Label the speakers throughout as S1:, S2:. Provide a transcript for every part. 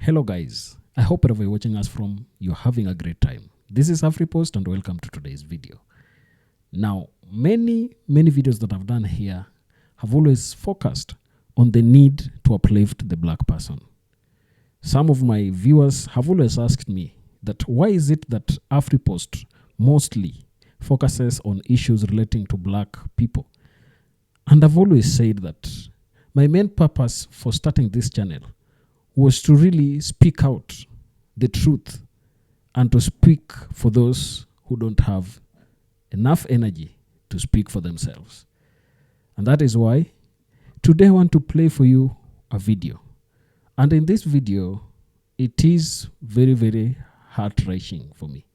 S1: Hello guys, I hope wherever you're watching us from, you're having a great time. This is AfriPost and welcome to today's video. Now, many videos that I've done here have always focused on the need to uplift the black person. Some of my viewers have always asked me that why is it that AfriPost mostly focuses on issues relating to black people? And I've always said that my main purpose for starting this channel was to really speak out the truth and to speak for those who don't have enough energy to speak for themselves. And that is why today I want to play for you a video. And in this video, it is very heart-wrenching for me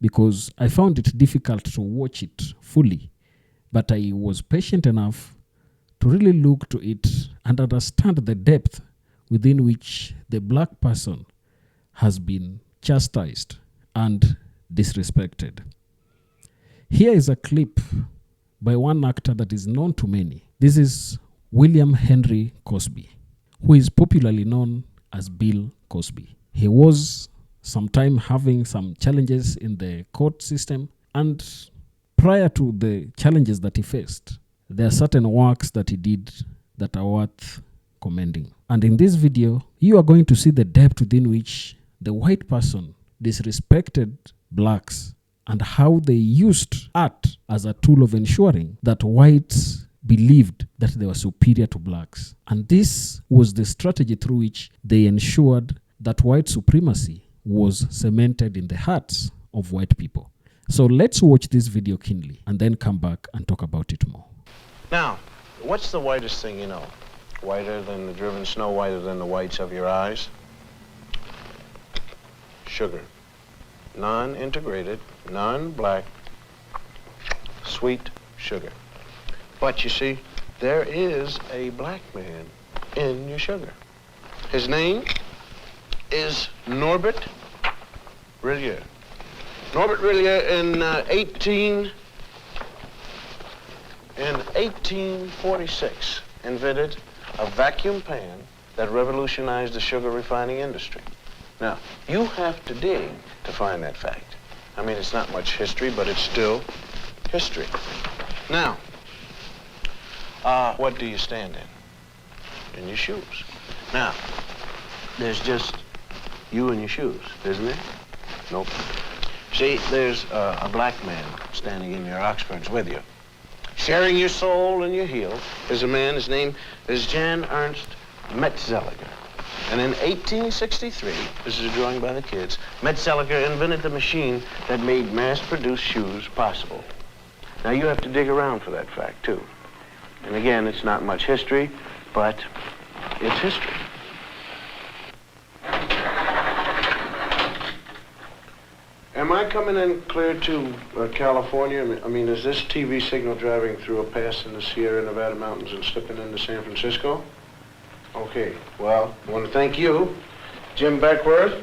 S1: because I found it difficult to watch it fully, but I was patient enough to really look to it and understand the depth within which the black person has been chastised and disrespected. Here is a clip by one actor that is known to many. This is William Henry Cosby, who is popularly known as Bill Cosby. He was sometime having some challenges in the court system, and prior to the challenges that he faced, there are certain works that he did that are worth commending. And in this video, you are going to see the depth within which the white person disrespected blacks and how they used art as a tool of ensuring that whites believed that they were superior to blacks. And this was the strategy through which they ensured that white supremacy was cemented in the hearts of white people. So let's watch this video keenly and then come back and talk about it more.
S2: Now, what's the whitest thing you know? Whiter than the driven snow, whiter than the whites of your eyes? Sugar. Non-integrated, non-black, sweet sugar. But you see, there is a black man in your sugar. His name is Norbert Rillier. Norbert Rillier in 1846 invented a vacuum pan that revolutionized the sugar refining industry. Now, you have to dig to find that fact. I mean, it's not much history, but it's still history. Now, what do you stand in? In your shoes. Now, there's just you and your shoes, isn't there? Nope. See, there's a black man standing in your Oxfords with you. Sharing your soul and your heel is a man, his name is Jan Ernst Metzelliger. And in 1863, this is a drawing by the kids, Metzelliger invented the machine that made mass-produced shoes possible. Now you have to dig around for that fact, too. And again, it's not much history, but it's history. Am I coming in clear to California? I mean, is this TV signal driving through a pass in the Sierra Nevada mountains and slipping into San Francisco? Okay, well, I want to thank you, Jim Beckworth.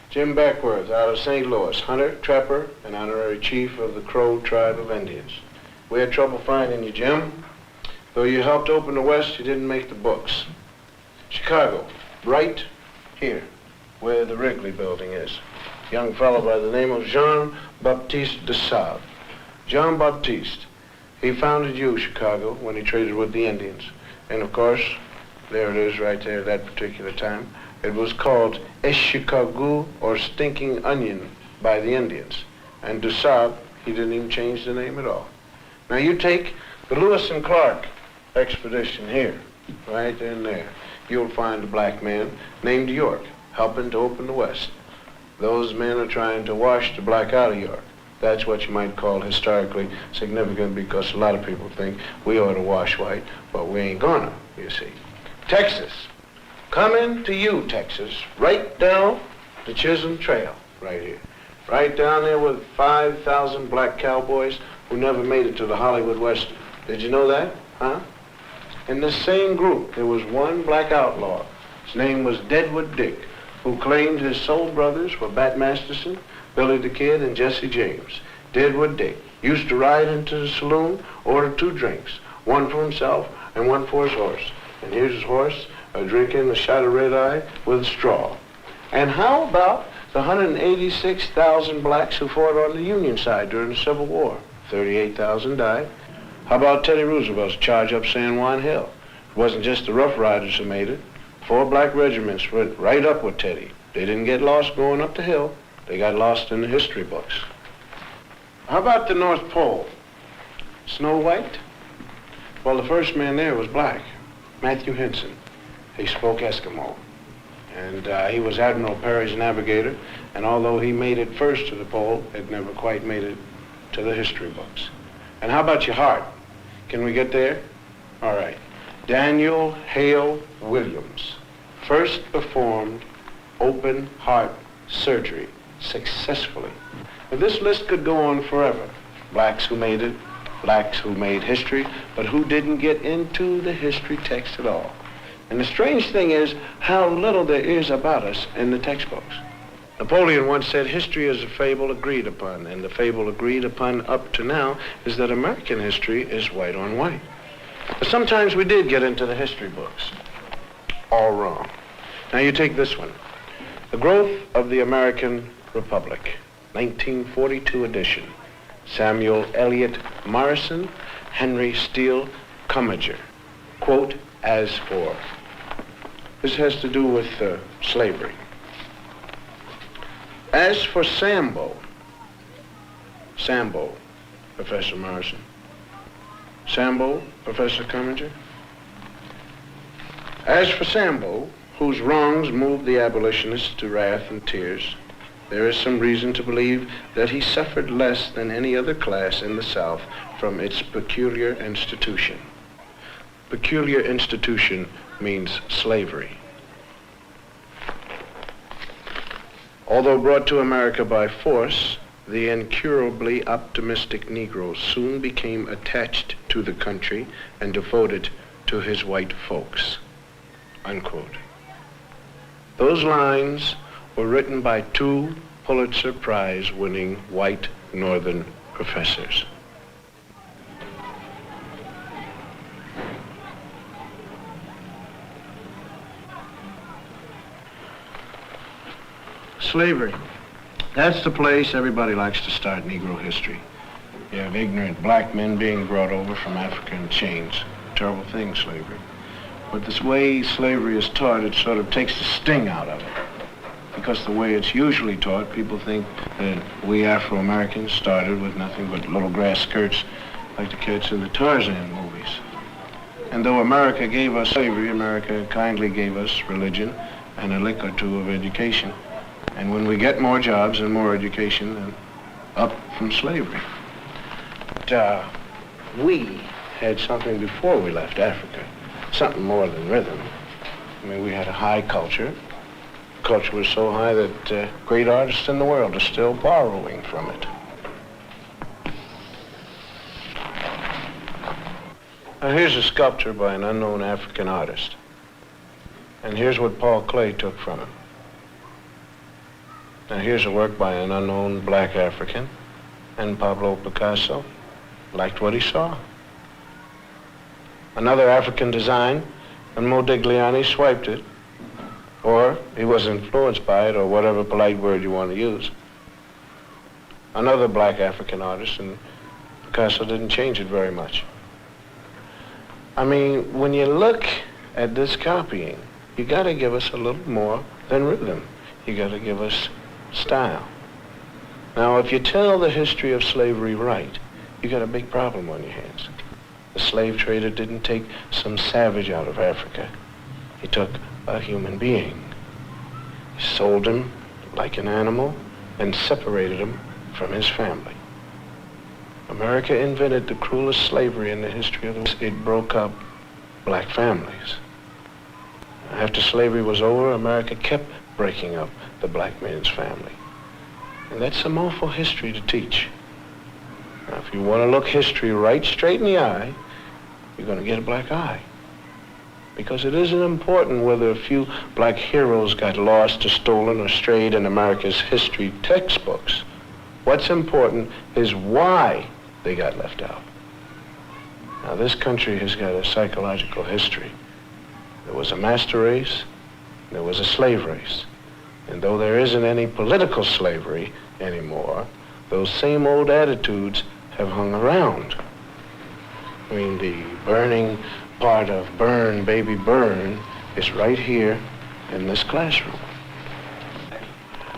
S2: Jim Beckworth out of St. Louis, hunter, trapper, and honorary chief of the Crow tribe of Indians. We had trouble finding you, Jim. Though you helped open the West, you didn't make the books. Chicago, right here, where the Wrigley building is. Young fellow by the name of Jean-Baptiste de Sable. Jean-Baptiste, he founded Chicago, when he traded with the Indians. And of course, there it is right there at that particular time. It was called Chicago or Stinking Onion by the Indians. And de Sable, he didn't even change the name at all. Now you take the Lewis and Clark expedition here, right in there. You'll find a black man named York helping to open the West. Those men are trying to wash the black out of York. That's what you might call historically significant because a lot of people think we ought to wash white, but we ain't gonna, you see. Texas. Coming to you, Texas, right down the Chisholm Trail, right here. Right down there with 5,000 black cowboys who never made it to the Hollywood Western. Did you know that? Huh? In this same group, there was one black outlaw. His name was Deadwood Dick, who claimed his soul brothers were Bat Masterson, Billy the Kid, and Jesse James. Deadwood Dick used to ride into the saloon, order 2 drinks, one for himself and one for his horse. And here's his horse, drinking a shot of red-eye with a straw? And how about the 186,000 blacks who fought on the Union side during the Civil War? 38,000 died. How about Teddy Roosevelt's charge up San Juan Hill? It wasn't just the Rough Riders who made it. 4 black regiments went right up with Teddy. They didn't get lost going up the hill. They got lost in the history books. How about the North Pole? Snow White? Well, the first man there was black, Matthew Henson. He spoke Eskimo. And he was Admiral Peary's navigator, and although he made it first to the pole, it never quite made it to the history books. And how about your heart? Can we get there? All right. Daniel Hale Williams first performed open heart surgery successfully. Now, this list could go on forever. Blacks who made it, blacks who made history, but who didn't get into the history text at all. And the strange thing is how little there is about us in the textbooks. Napoleon once said history is a fable agreed upon, and the fable agreed upon up to now is that American history is white on white. But sometimes we did get into the history books. All wrong. Now you take this one. The Growth of the American Republic, 1942 edition. Samuel Eliot Morrison, Henry Steele Commager. Quote, as for. This has to do with slavery. As for Sambo, Professor Morrison. Sambo, Professor Commager. As for Sambo, whose wrongs moved the abolitionists to wrath and tears, there is some reason to believe that he suffered less than any other class in the South from its peculiar institution. Peculiar institution means slavery. Although brought to America by force, the incurably optimistic Negro soon became attached to the country and devoted to his white folks. Unquote. Those lines were written by 2 Pulitzer Prize-winning white Northern professors. Slavery. That's the place everybody likes to start Negro history. You have ignorant black men being brought over from Africa in chains. Terrible thing, slavery. But this way slavery is taught, it sort of takes the sting out of it. Because the way it's usually taught, people think that we Afro-Americans started with nothing but little grass skirts like the kids in the Tarzan movies. And though America gave us slavery, America kindly gave us religion and a lick or two of education. And when we get more jobs and more education, then up from slavery. But we had something before we left Africa, something more than rhythm. I mean, we had a high culture. Culture was so high that great artists in the world are still borrowing from it. Now here's a sculpture by an unknown African artist. And here's what Paul Klee took from him. Now here's a work by an unknown black African, and Pablo Picasso liked what he saw. Another African design, and Modigliani swiped it, or he was influenced by it, or whatever polite word you want to use. Another black African artist, and Picasso didn't change it very much. I mean, when you look at this copying, you got to give us a little more than rhythm. You got to give us style. Now, if you tell the history of slavery right, you got a big problem on your hands. The slave trader didn't take some savage out of Africa. He took a human being. He sold him like an animal and separated him from his family. America invented the cruelest slavery in the history of the world. It broke up black families. After slavery was over, America kept breaking up the black man's family. And that's some awful history to teach. Now, if you want to look history right straight in the eye, you're going to get a black eye. Because it isn't important whether a few black heroes got lost or stolen or strayed in America's history textbooks. What's important is why they got left out. Now, this country has got a psychological history There was a master race, there was a slave race. And though there isn't any political slavery anymore, those same old attitudes have hung around. I mean, the burning part of Burn, Baby Burn is right here in this classroom.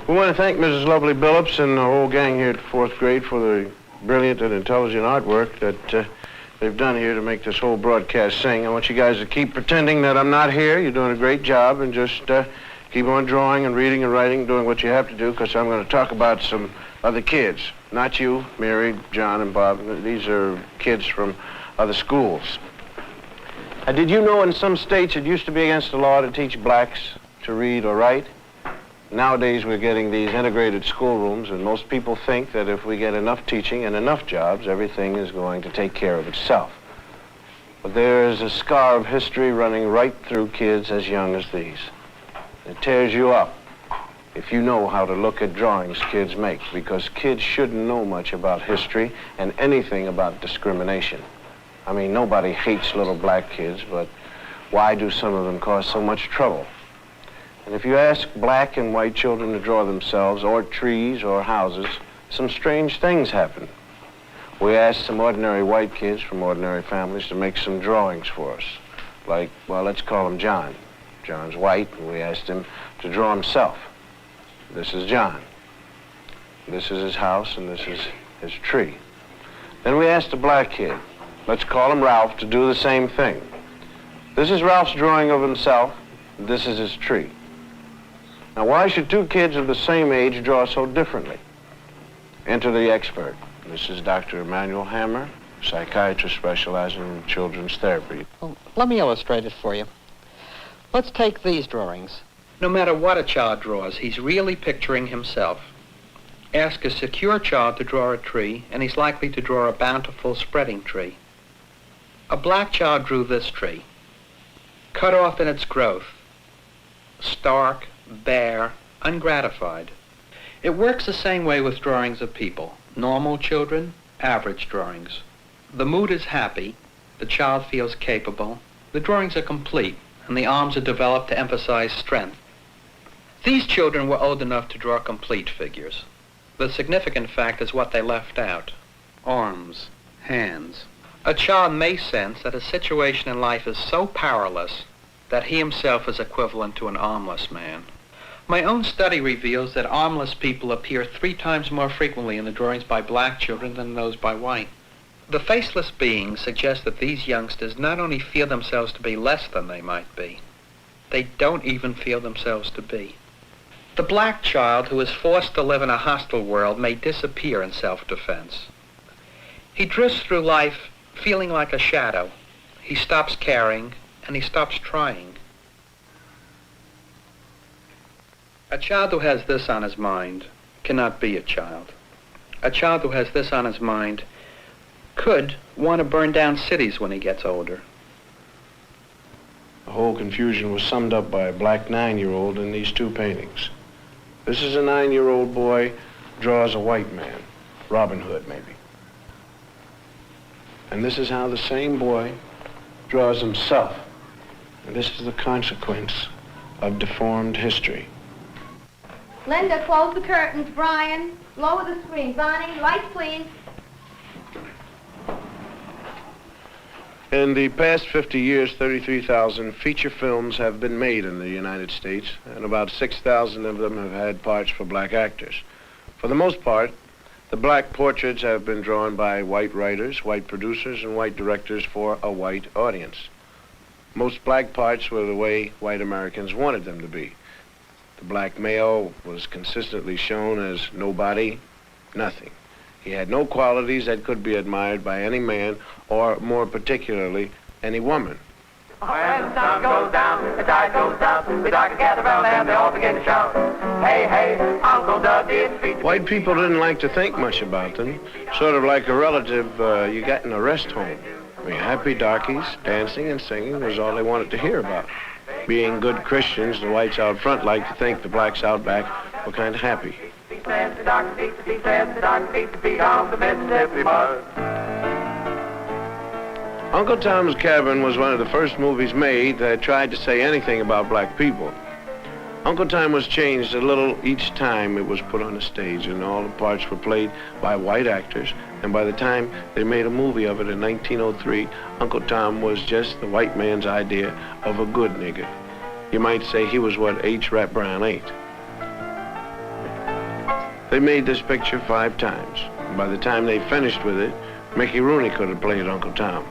S2: We want to thank Mrs. Lovely Billups and the whole gang here at the 4th grade for the brilliant and intelligent artwork that they've done here to make this whole broadcast sing. I want you guys to keep pretending that I'm not here. You're doing a great job, and just keep on drawing and reading and writing, doing what you have to do, because I'm going to talk about some other kids. Not you, Mary, John, and Bob. These are kids from other schools. Did you know in some states it used to be against the law to teach blacks to read or write? Nowadays we're getting these integrated schoolrooms, and most people think that if we get enough teaching and enough jobs, everything is going to take care of itself. But there is a scar of history running right through kids as young as these. It tears you up if you know how to look at drawings kids make, because kids shouldn't know much about history and anything about discrimination. I mean, nobody hates little black kids, but why do some of them cause so much trouble? And if you ask black and white children to draw themselves, or trees, or houses, some strange things happen. We asked some ordinary white kids from ordinary families to make some drawings for us. Like, well, let's call him John. John's white, and we asked him to draw himself. This is John. This is his house, and this is his tree. Then we asked a black kid, let's call him Ralph, to do the same thing. This is Ralph's drawing of himself. This is his tree. Now, why should two kids of the same age draw so differently? Enter the expert. This is Dr. Emmanuel Hammer, psychiatrist specializing in children's therapy.
S3: Well, let me illustrate it for you. Let's take these drawings. No matter what a child draws, he's really picturing himself. Ask a secure child to draw a tree, and he's likely to draw a bountiful, spreading tree. A black child drew this tree, cut off in its growth, stark, bare, ungratified. It works the same way with drawings of people. Normal children, average drawings. The mood is happy, the child feels capable, the drawings are complete, and the arms are developed to emphasize strength. These children were old enough to draw complete figures. The significant fact is what they left out: arms, hands. A child may sense that a situation in life is so powerless that he himself is equivalent to an armless man. My own study reveals that armless people appear 3 times more frequently in the drawings by black children than those by white. The faceless beings suggest that these youngsters not only feel themselves to be less than they might be, they don't even feel themselves to be. The black child who is forced to live in a hostile world may disappear in self-defense. He drifts through life feeling like a shadow. He stops caring, and he stops trying. A child who has this on his mind cannot be a child. A child who has this on his mind could want to burn down cities when he gets older.
S2: The whole confusion was summed up by a black 9-year-old in these 2 paintings. This is a 9-year-old boy draws a white man, Robin Hood maybe. And this is how the same boy draws himself. And this is the consequence of deformed history.
S4: Linda, close the curtains. Brian, lower the screen. Bonnie, lights, please.
S2: In the past 50 years, 33,000 feature films have been made in the United States, and about 6,000 of them have had parts for black actors. For the most part, the black portraits have been drawn by white writers, white producers, and white directors for a white audience. Most black parts were the way white Americans wanted them to be. The black male was consistently shown as nobody, nothing. He had no qualities that could be admired by any man, or more particularly, any woman.
S5: When the sun goes down, the tide goes down, the dark gather round and they all begin to shout, hey, hey, Uncle Dud didn't feed the...
S2: White people didn't like to think much about them, sort of like a relative you got in a rest home. I mean, happy darkies, dancing and singing was all they wanted to hear about. Being good Christians, the whites out front liked to think the blacks out back were kind of happy. Uncle Tom's Cabin was one of the first movies made that tried to say anything about black people. Uncle Tom was changed a little each time it was put on the stage, and all the parts were played by white actors, and by the time they made a movie of it in 1903, Uncle Tom was just the white man's idea of a good nigger. You might say he was what H. Rap Brown ain't. They made this picture 5 times, and by the time they finished with it, Mickey Rooney could have played Uncle Tom.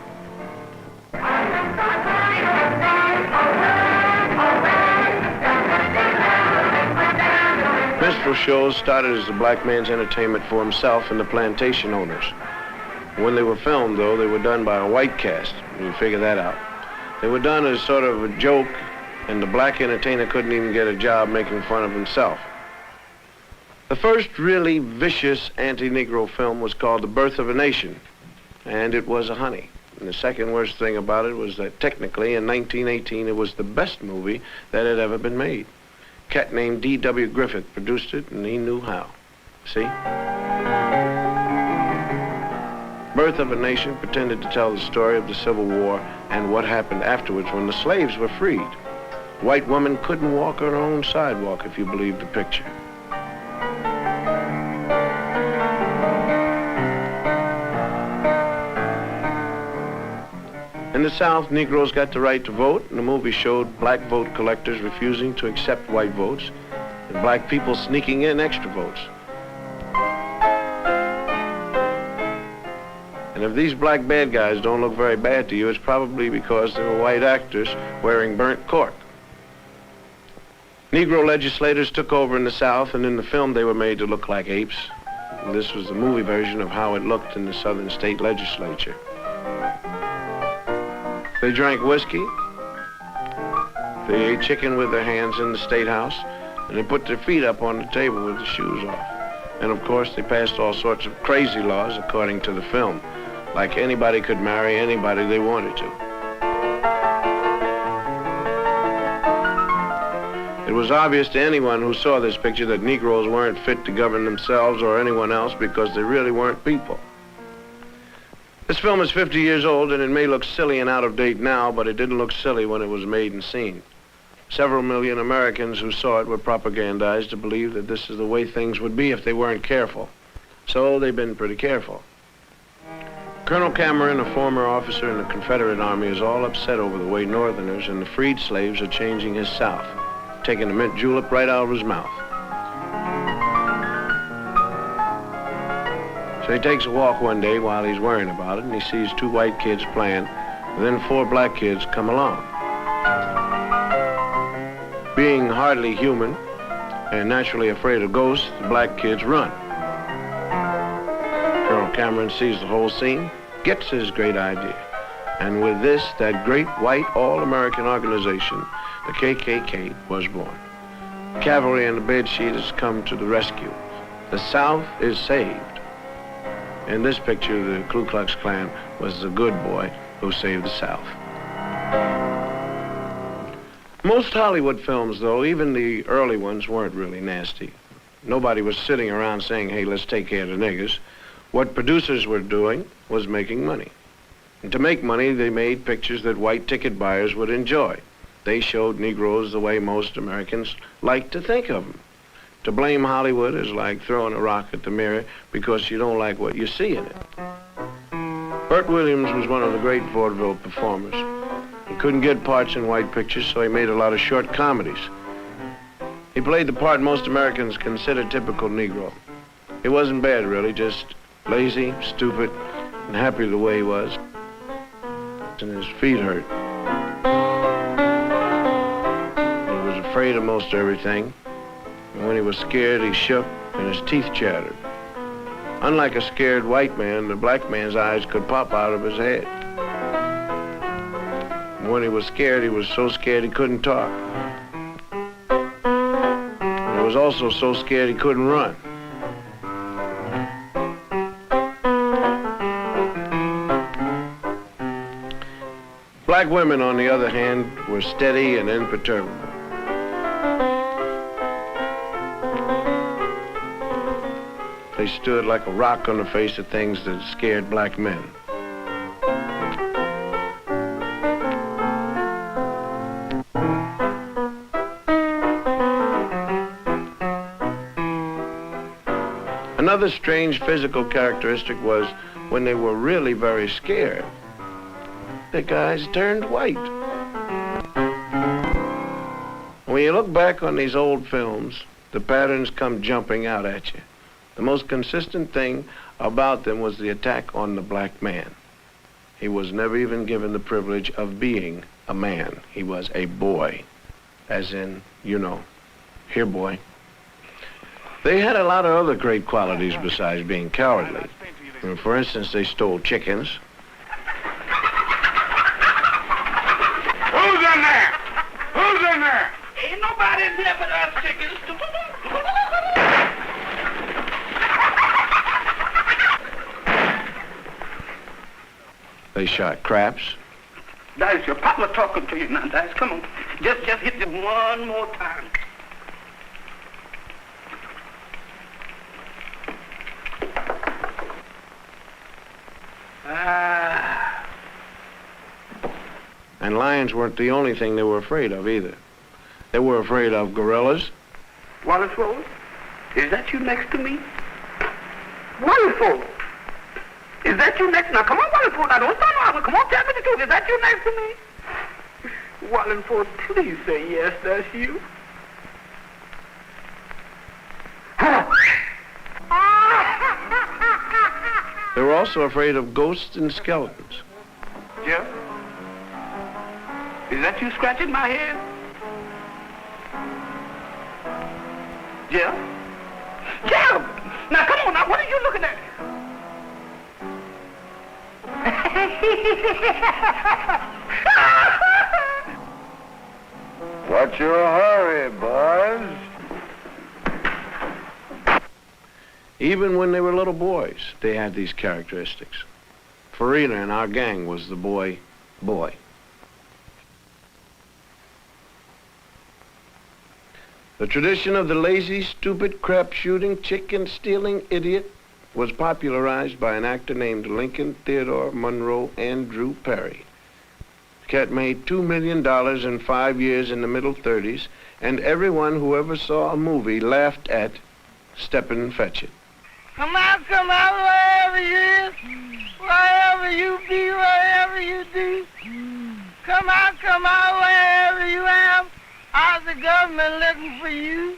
S2: Minstrel shows started as the black man's entertainment for himself and the plantation owners. When they were filmed, though, they were done by a white cast. You figure that out. They were done as sort of a joke, and the black entertainer couldn't even get a job making fun of himself. The first really vicious anti-Negro film was called The Birth of a Nation, and it was a honey. And the second worst thing about it was that technically in 1918 it was the best movie that had ever been made. A cat named D.W. Griffith produced it, and he knew how. See? Birth of a Nation pretended to tell the story of the Civil War and what happened afterwards when the slaves were freed. A white woman couldn't walk on her own sidewalk, if you believe the picture. In the South, Negroes got the right to vote, and the movie showed black vote collectors refusing to accept white votes, and black people sneaking in extra votes. And if these black bad guys don't look very bad to you, it's probably because they were white actors wearing burnt cork. Negro legislators took over in the South, and in the film they were made to look like apes. And this was the movie version of how it looked in the Southern state legislature. They drank whiskey, they ate chicken with their hands in the State House, and they put their feet up on the table with the shoes off. And of course, they passed all sorts of crazy laws according to the film, like anybody could marry anybody they wanted to. It was obvious to anyone who saw this picture that Negroes weren't fit to govern themselves or anyone else because they really weren't people. This film is 50 years old, and it may look silly and out of date now, but it didn't look silly when it was made and seen. Several million Americans who saw it were propagandized to believe that this is the way things would be if they weren't careful. So they've been pretty careful. Colonel Cameron, a former officer in the Confederate Army, is all upset over the way Northerners and the freed slaves are changing his South, taking the mint julep right out of his mouth. So he takes a walk one day while he's worrying about it, and he sees 2 white kids playing, and then 4 black kids come along. Being hardly human and naturally afraid of ghosts, the black kids run. Colonel Cameron sees the whole scene, gets his great idea, and with this, that great white all-American organization, the KKK, was born. The cavalry and the bedsheet has come to the rescue. The South is saved. In this picture, the Ku Klux Klan was the good boy who saved the South. Most Hollywood films, though, even the early ones, weren't really nasty. Nobody was sitting around saying, hey, let's take care of the niggers. What producers were doing was making money. And to make money, they made pictures that white ticket buyers would enjoy. They showed Negroes the way most Americans like to think of them. To blame Hollywood is like throwing a rock at the mirror because you don't like what you see in it. Burt Williams was one of the great vaudeville performers. He couldn't get parts in white pictures, so he made a lot of short comedies. He played the part most Americans consider typical Negro. He wasn't bad, really, just lazy, stupid, and happy the way he was. And his feet hurt. He was afraid of most everything. And when he was scared, he shook and his teeth chattered. Unlike a scared white man, the black man's eyes could pop out of his head. And when he was so scared he couldn't talk. And he was also so scared he couldn't run. Black women, on the other hand, were steady and imperturbable. They stood like a rock on the face of things that scared black men. Another strange physical characteristic was when they were really very scared, the guys turned white. When you look back on these old films, the patterns come jumping out at you. The most consistent thing about them was the attack on the black man. He was never even given the privilege of being a man. He was a boy, as in, you know, here boy. They had a lot of other great qualities besides being cowardly. For instance, they stole chickens.
S5: Who's in there? Who's in there? Ain't nobody in there but us chickens.
S2: They shot craps.
S5: Dice, your papa talking to you now, Dice. Come on. Just hit them one more time.
S2: And lions weren't the only thing they were afraid of either. They were afraid of gorillas.
S5: Wallace Rose, is that you next to me? Wallace Rose, is that you next? Now come on, Wallace Rose. Now don't start arguing. Come on, tell me the truth. Is that you next to me? Wallace Rose, please say yes, that's you.
S2: They were also afraid of ghosts and skeletons.
S5: Jeff, is that you scratching my head? Jeff? Jeff! Now come on now, what are you looking at?
S2: What's your hurry, boys? Even when they were little boys, they had these characteristics. Farida in our gang was the boy. The tradition of the lazy, stupid, crap-shooting, chicken-stealing idiot was popularized by an actor named Lincoln Theodore Monroe Andrew Perry. The cat made $2 million in 5 years in the middle 30s, and everyone who ever saw a movie laughed at Steppin' Fetch It.
S5: Come out, wherever you is, wherever you be, wherever you do. Come out, wherever you am. How's the government looking for you?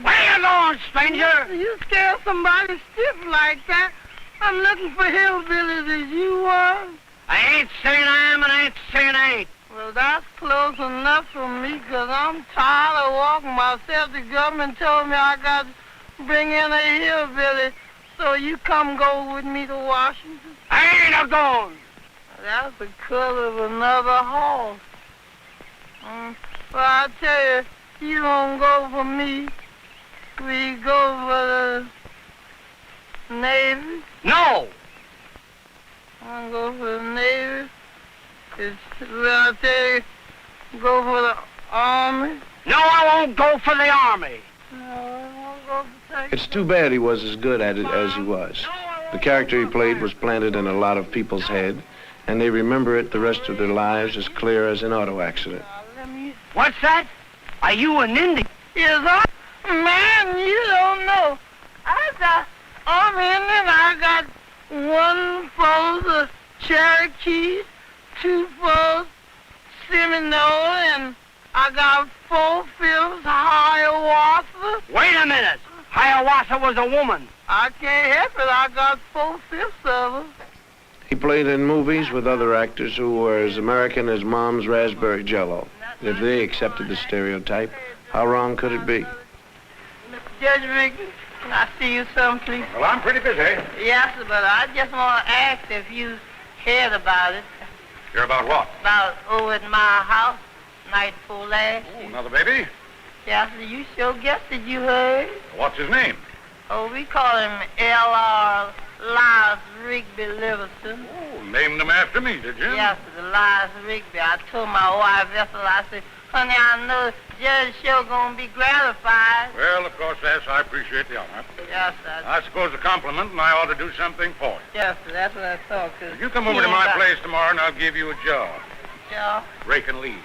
S5: Where you going, stranger? You scare somebody stiff like that. I'm looking for hillbillies as you are. I ain't saying I am and I ain't saying I ain't. Well, that's close enough for me, 'cause I'm tired of walking myself. The government told me I got to bring in a hillbilly, so you come go with me to Washington. I ain't a-going. That's the color of another horse. Well, I tell you, you don't go for me. We go for the Navy. No! I go for the Navy. Well, I tell you, go for the Army. No, I won't go for the Army. No, I won't go for Texas.
S2: It's too bad he was as good at it as he was. The character he played was planted in a lot of people's head, and they remember it the rest of their lives as clear as an auto accident.
S5: What's that? Are you an Indian? Yes, I... Man, you don't know. I got Army Indian. I got 1 for the Cherokee, 2 for Seminole, and I got 4/5 Hiawatha. Wait a minute. Hiawatha was a woman. I can't help it. I got 4/5 of her.
S2: He played in movies with other actors who were as American as Mom's raspberry jello. If they accepted the stereotype, how wrong could it be?
S5: Judge Rickman, can I see you some, please?
S6: Well, I'm pretty busy.
S5: Yes, but I just want to ask if you heard about it.
S6: Hear about what?
S5: About over at my house, night before last.
S6: Oh, another baby?
S5: Yes, you sure guessed it, you heard.
S6: What's his name?
S5: Oh, we call him L.R. Elias Rigby Livingston.
S6: Oh, named him after me, did you?
S5: Yes, Elias Rigby. I told my wife, Ethel, I said, honey, I know Judge sure gonna be gratified.
S6: Well, of course, yes, I appreciate the honor.
S5: Yes,
S6: I suppose a compliment, and I ought to do something for you.
S5: yes, that's what I thought.
S6: If you come over to my place tomorrow, and I'll give you a job.
S5: Yeah.
S6: Rake and leave.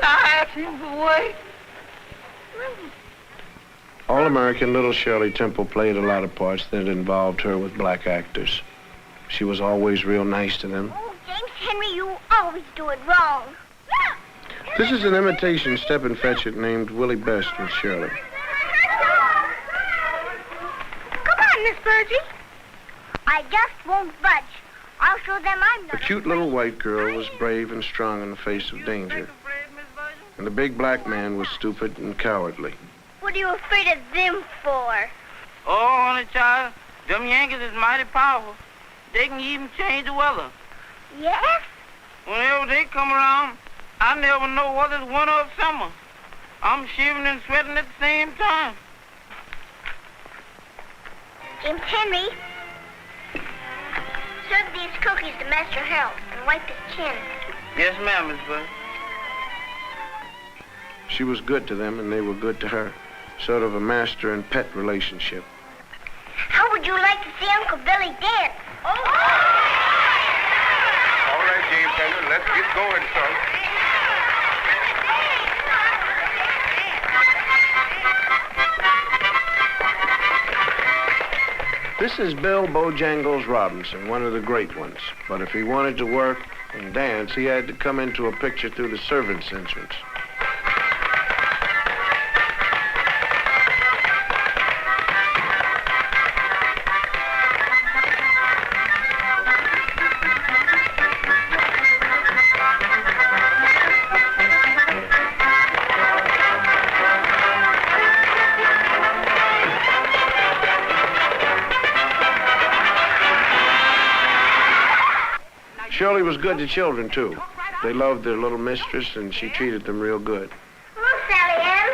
S5: I asked him to wait.
S2: All-American little Shirley Temple played a lot of parts that involved her with black actors. She was always real nice to them.
S7: Oh, James Henry, you always do it wrong.
S2: This is an imitation Step and Fetch It named Willie Best with Shirley.
S7: Come on, Miss Virgie. I just won't budge. I'll show them I'm not
S2: The cute little white girl was brave and strong in the face of danger. And the big black man was stupid and cowardly.
S7: What are you afraid of them for?
S5: Oh, honey child, them Yankees is mighty powerful. They can even change the weather.
S7: Yes?
S5: Whenever they come around, I never know whether it's winter or summer. I'm shivering and sweating at the same time.
S7: James Henry, serve these cookies to Master Harold and wipe his chin.
S5: Yes, ma'am, Miss Bird.
S2: She was good to them and they were good to her. Sort of a master and pet relationship.
S7: How would you like to see Uncle Billy dance?
S6: All right, James Henry, let's get going, son.
S2: This is Bill Bojangles Robinson, one of the great ones. But if he wanted to work and dance, he had to come into a picture through the servants' entrance. Shirley was good to children, too. They loved their little mistress, and she treated them real good.
S7: Hello, Sally Ann.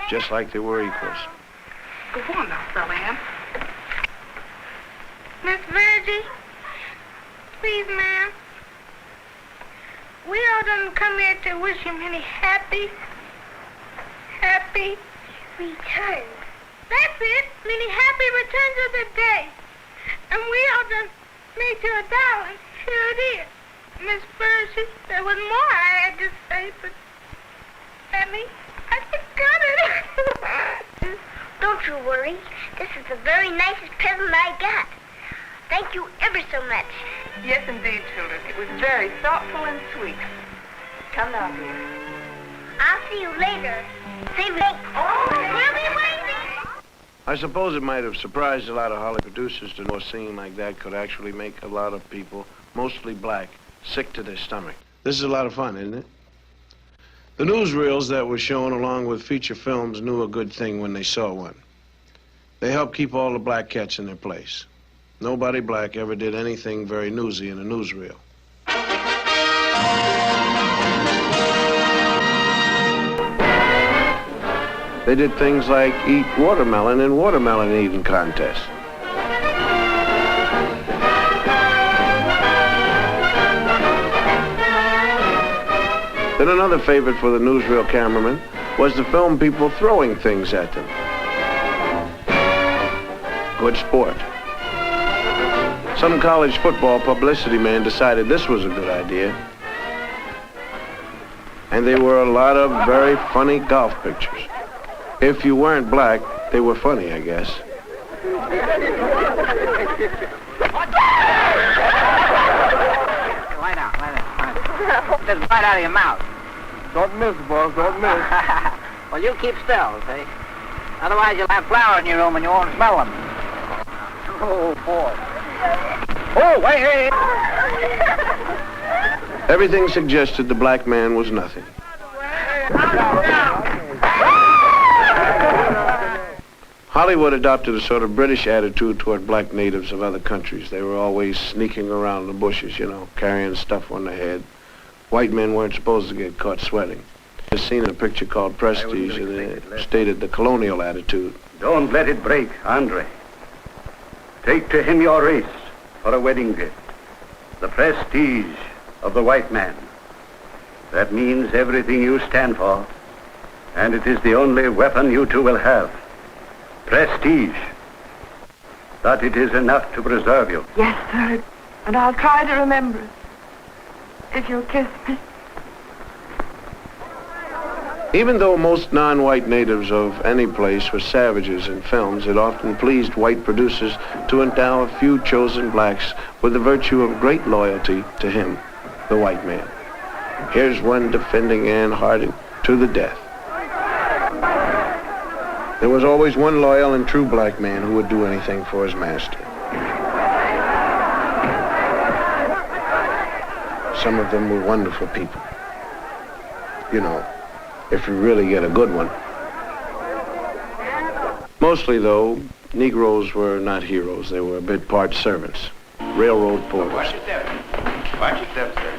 S2: Just like they were equals.
S5: Go on now, Sally Ann.
S8: Miss Virgie, please, ma'am. We all done come here to wish him many happy
S7: returns.
S8: That's it, many happy returns of the day. And we all done made you $1. Here it is. Miss Virgie, there was more I had to say, but Emmy, I forgot it.
S7: Don't you worry. This is the very nicest present I got. Thank you ever so much.
S9: Yes, indeed, children. It was very thoughtful and sweet. Come now, dear.
S7: I'll see you later. Say wait. Oh, we'll be waiting.
S2: I suppose it might have surprised a lot of Hollywood producers to know a scene like that could actually make a lot of people, mostly black, sick to their stomach. This is a lot of fun, isn't it? The newsreels that were shown along with feature films knew a good thing when they saw one. They helped keep all the black cats in their place. Nobody black ever did anything very newsy in a newsreel. They did things like eat watermelon in watermelon eating contests. Then another favorite for the newsreel cameraman was to film people throwing things at them. Good sport. Some college football publicity man decided this was a good idea. And there were a lot of very funny golf pictures. If you weren't black, they were funny, I guess.
S5: Lie down. Just right out of your mouth.
S2: Don't miss, boss, don't miss.
S5: Well, you keep still, see? Otherwise, you'll have flowers in your room and you won't smell them. Oh, boy. Oh, wait, hey.
S2: Everything suggested the black man was nothing. Hollywood adopted a sort of British attitude toward black natives of other countries. They were always sneaking around the bushes, you know, carrying stuff on their head. White men weren't supposed to get caught sweating. I've seen a picture called Prestige, and it stated the colonial attitude.
S10: Don't let it break, Andre. Take to him your race for a wedding gift. The prestige of the white man. That means everything you stand for, and it is the only weapon you two will have. Prestige. But it is enough to preserve you.
S9: Yes, sir. And I'll try to remember it. If you'll kiss me.
S2: Even though most non-white natives of any place were savages in films, it often pleased white producers to endow a few chosen blacks with the virtue of great loyalty to him, the white man. Here's one defending Anne Harding to the death. There was always one loyal and true black man who would do anything for his master. Some of them were wonderful people. You know, if you really get a good one. Mostly, though, Negroes were not heroes. They were a bit part servants, railroad porters.
S6: Watch your step. Watch your step, sir.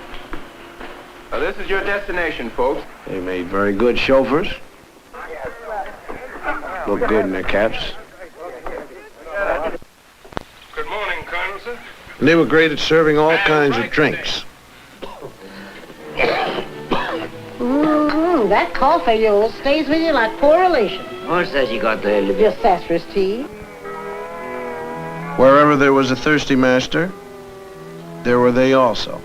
S6: Now, this is your destination, folks.
S2: They made very good chauffeurs. Looked good in their caps.
S6: Good morning, Colonel, sir.
S2: And they were great at serving all kinds of drinks.
S11: That coffee of yours stays with you like poor relation.
S12: What's that you got there, Libby?
S11: Just sassafras tea.
S2: Wherever there was a thirsty master, there were they also.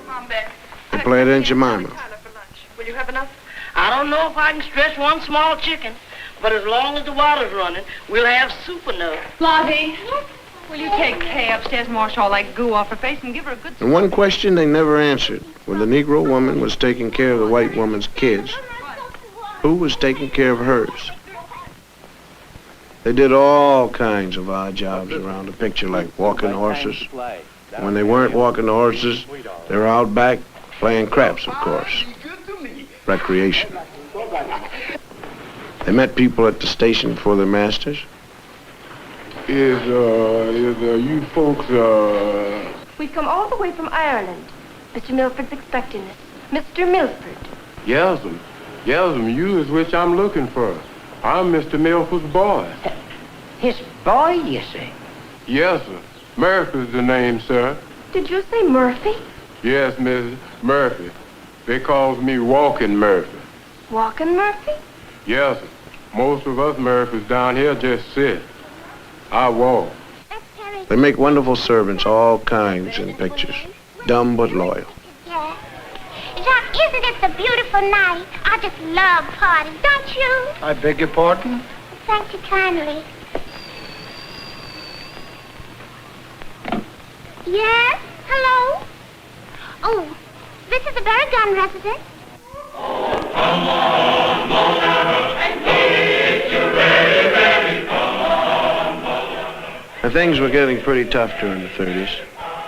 S9: Mom, Beck.
S2: They played Aunt Jemima.
S9: Will you have enough?
S11: I don't know if I can stretch one small chicken, but as long as the water's running, we'll have soup enough.
S13: Lottie, will you take Kay upstairs and wash all that goo off her face and give her a good...
S2: And one question they never answered. When the Negro woman was taking care of the white woman's kids, who was taking care of hers? They did all kinds of odd jobs around the picture, like walking horses. When they weren't walking the horses, they were out back playing craps, of course. Recreation. They met people at the station for their masters.
S6: Is you folks,
S4: We've come all the way from Ireland. Mr. Milford's expecting us. Mr. Milford.
S6: Yes'm, you is which I'm looking for. I'm Mr. Milford's boy.
S11: His boy, you say?
S6: Yes, sir. Murphy's the name, sir.
S4: Did you say Murphy?
S6: Yes, Miss Murphy. They calls me Walking Murphy.
S4: Walking Murphy?
S6: Yes, sir. Most of us Murphys down here just sit. I walk.
S2: They make wonderful servants, all kinds in pictures. Dumb but loyal.
S7: Yeah. Doc, isn't it a beautiful night? I just love parties, don't you?
S6: I beg your pardon?
S7: Thank you kindly. Yes? Hello? Oh, this is the Barragan residence.
S2: And things were getting pretty tough during the 30s.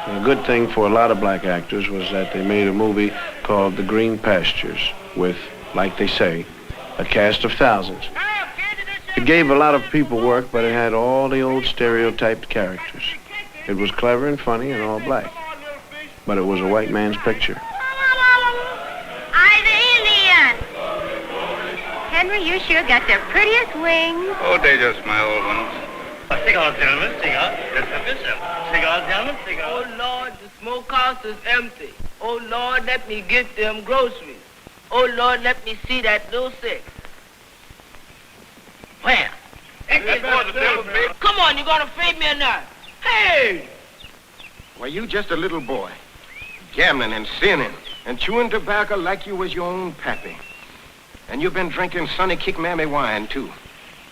S2: And a good thing for a lot of black actors was that they made a movie called The Green Pastures with, like they say, a cast of thousands. It gave a lot of people work, but it had all the old stereotyped characters. It was clever and funny and all black. But it was a white man's picture.
S8: I'm the Indian. Henry, you sure got the prettiest wings.
S6: Oh, they just my old ones.
S12: Cigars, gentlemen, cigars. Let's have yourself. Cigars, gentlemen, cigars.
S11: Oh, Lord, the smokehouse is empty. Oh, Lord, let me get them groceries. Oh, Lord, let me see that little six. Where? Come on, you gonna feed me or not? Hey!
S6: Why, you just a little boy, gambling and sinning and chewing tobacco like you was your own pappy. And you've been drinking Sonny Kick Mammy wine, too.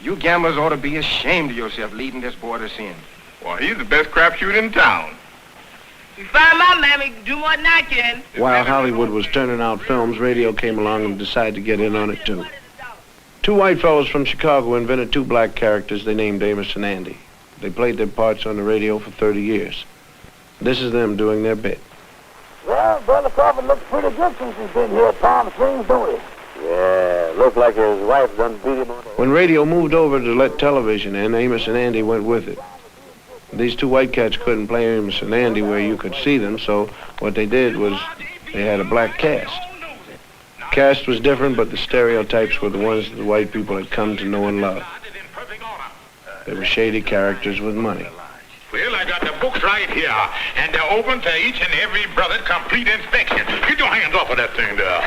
S6: You gamblers ought to be ashamed of yourself leading this boy to sin.
S14: Well, he's the best crapshoot in town.
S11: You find my mammy, do more than I can.
S2: While Hollywood was turning out films, radio came along and decided to get in on it, too. Two white fellows from Chicago invented two black characters they named Amos and Andy. They played their parts on the radio for 30 years. This is them doing their bit.
S15: Well, Brother Crawford looks pretty good since he's been here at Palm Springs, don't he?
S16: Yeah, looks like his wife done beat him on the...
S2: When radio moved over to let television in, Amos and Andy went with it. These two white cats couldn't play Amos and Andy where you could see them, so what they did was they had a black cast. The cast was different, but the stereotypes were the ones that the white people had come to know and love. They were shady characters with money.
S14: Well, I got the books right here, and they're open to each and every brother complete inspection. Get your hands off of that thing there.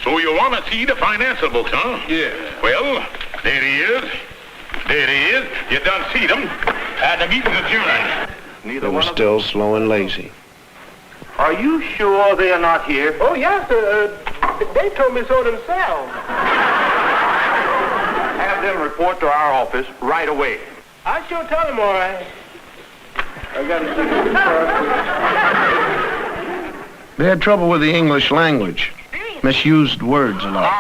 S14: So you want to see the financial books, huh?
S6: Yeah.
S14: Well, there he is. There he is. You done see them. The meeting's adjourned.
S2: They were still slow and lazy.
S10: Are you sure they are not here?
S6: Oh, yes, they told me so themselves.
S10: Have them report to our office right away.
S6: I sure tell them, all right.
S2: I got to see. They had trouble with the English language. Misused words a lot.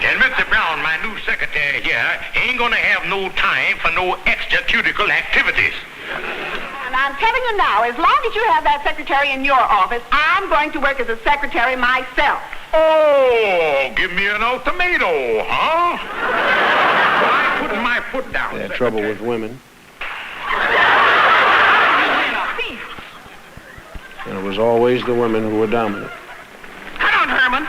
S14: And Mr. Brown, my new secretary here, ain't gonna have no time for no extracurricular activities.
S9: And I'm telling you now, as long as you have that secretary in your office, I'm going to work as a secretary myself.
S14: Oh, give me an ultimatum, huh? I'm putting my foot down.
S2: They had trouble with women. And it was always the women who were dominant.
S9: Come on, Herman.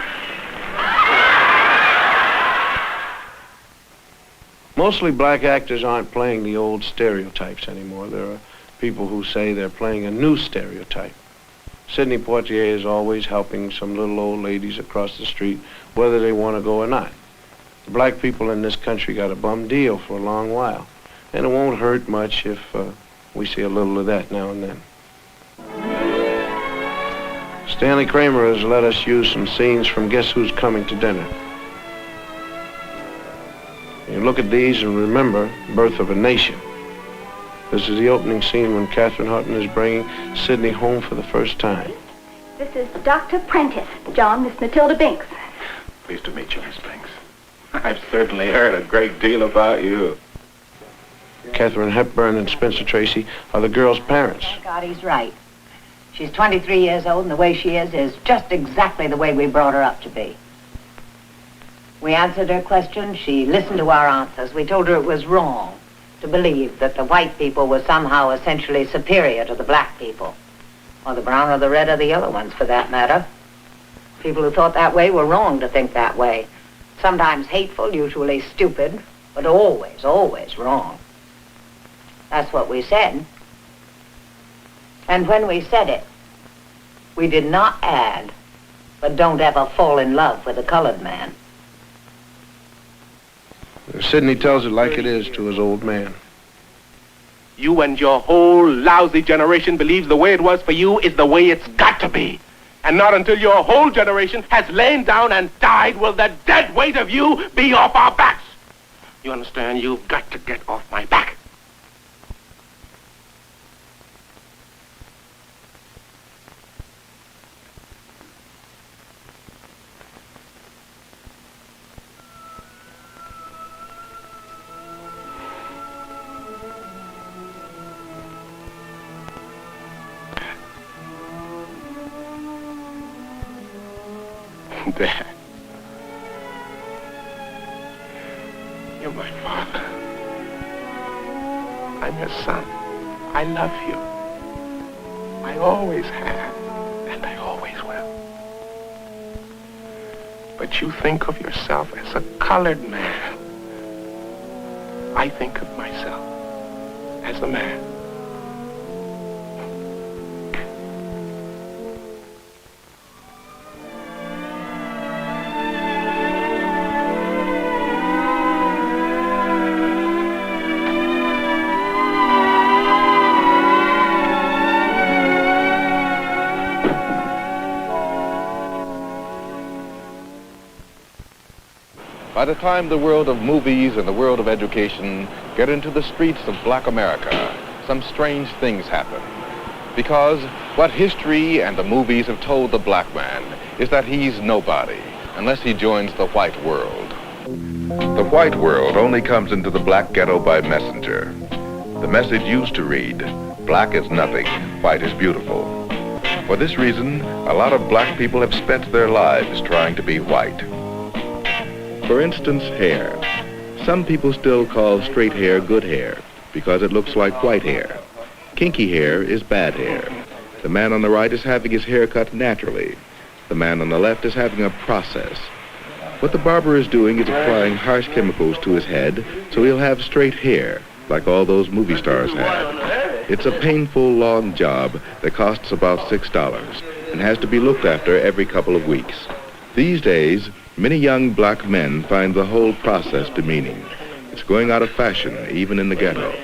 S2: Mostly black actors aren't playing the old stereotypes anymore. There are people who say they're playing a new stereotype. Sidney Poitier is always helping some little old ladies across the street, whether they want to go or not. The black people in this country got a bum deal for a long while, and it won't hurt much if we see a little of that now and then. Stanley Kramer has let us use some scenes from Guess Who's Coming to Dinner. You look at these and remember Birth of a Nation. This is the opening scene when Catherine Hutton is bringing Sidney home for the first time.
S4: This is Dr. Prentice. John, Miss Matilda Binks.
S6: Pleased to meet you, Miss Binks. I've certainly heard a great deal about you.
S2: Katharine Hepburn and Spencer Tracy are the girl's parents.
S17: Thank God he's right. She's 23 years old, and the way she is just exactly the way we brought her up to be. We answered her questions. She listened to our answers. We told her it was wrong to believe that the white people were somehow essentially superior to the black people, or the brown or the red or the yellow ones, for that matter. People who thought that way were wrong to think that way. Sometimes hateful, usually stupid, but always, always wrong. That's what we said. And when we said it, we did not add, but don't ever fall in love with a colored man.
S2: Sidney tells it like it is to his old man.
S6: You and your whole lousy generation believes the way it was for you is the way it's got to be. And not until your whole generation has lain down and died will the dead weight of you be off our backs. You understand? You've got to get off my back. Dad, you're my father. I'm your son. I love you. I always have, and I always will. But you think of yourself as a colored man. I think of myself as a man.
S18: By the time the world of movies and the world of education get into the streets of black America, some strange things happen. Because what history and the movies have told the black man is that he's nobody unless he joins the white world.
S19: The white world only comes into the black ghetto by messenger. The message used to read, black is nothing, white is beautiful. For this reason, a lot of black people have spent their lives trying to be white. For instance, hair. Some people still call straight hair good hair because it looks like white hair. Kinky hair is bad hair. The man on the right is having his hair cut naturally. The man on the left is having a process. What the barber is doing is applying harsh chemicals to his head so he'll have straight hair like all those movie stars have. It's a painful, long job that costs about $6 and has to be looked after every couple of weeks. These days, many young black men find the whole process demeaning. It's going out of fashion, even in the ghetto.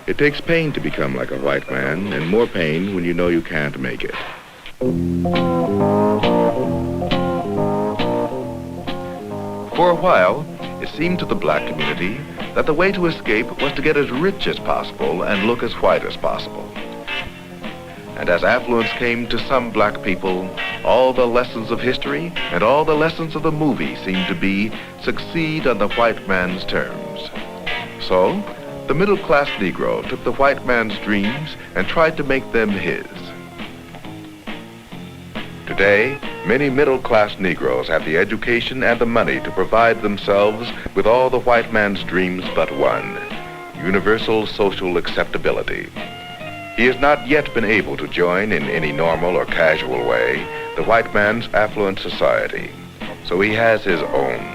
S19: It takes pain to become like a white man, and more pain when you know you can't make it. For a while, it seemed to the black community that the way to escape was to get as rich as possible and look as white as possible. And as affluence came to some black people, all the lessons of history and all the lessons of the movie seemed to be succeed on the white man's terms. So, the middle-class Negro took the white man's dreams and tried to make them his. Today, many middle-class Negroes have the education and the money to provide themselves with all the white man's dreams but one: universal social acceptability. He has not yet been able to join in any normal or casual way the white man's affluent society, so he has his own.